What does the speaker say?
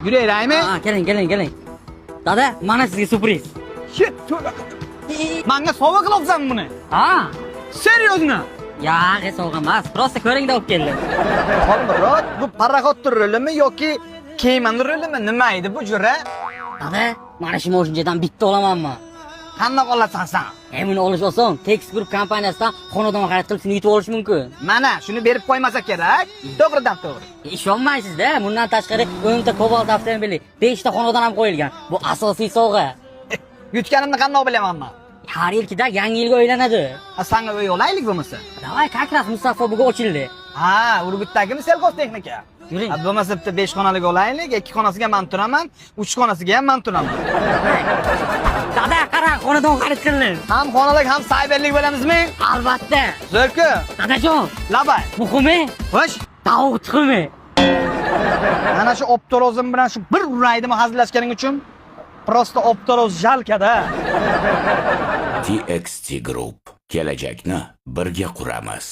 Yuraylikmi? Ha, keling. Dada, mana sizga surpriz. Shit. Menga sovg'a qilyapsan buni. Ha? Seriozmi? Ya, sovg'a emas. Prosta ko'ringda olib keldim. Homrod, bu paraxod rolimi yoki keyman rolimi? Nima edi bu jura? Dada, mana shu moshinchadan bitta olamanmi? Qanday olasan sen? Buni olish oson. Tex Group kompaniyasidan xonadon xarid qilib shuni yutib olish mumkin. Mana shuni berib qo'ymasa kerak. To'g'ridan to'g'ri. Ishonmaysiz-da, bundan tashqari 10 ta Cobalt avtomobili, 5 ta xonadon ham qo'yilgan. Bu asosiy sovg'a. Yutganimni qanday bilaman men? Har yilkida yangi yilga o'ylanadi. Senga uy olaylik bo'lmasa. Davay, как раз Mustafa buga ochildi. Ha, Urgutdagi Selkos texnika. Yuring. Bo'lmasa bitta 5 xonalik olaylik, 2 xonasiga men turaman, 3 xonasiga ham men turaman. Dada, qara, xonadon xarid qildim. Ham xonalik, ham sayberlik bo'lamizmi? Albatta. Zo'rku. Dadajon, Labay. muhimi Xo'sh. tovuq tuxumi. Mana shu optorozim bilan shu bir uraydimi hazillashganing uchun prosta optoroz jalkada. TXT Group. Kelajakni birga quramiz.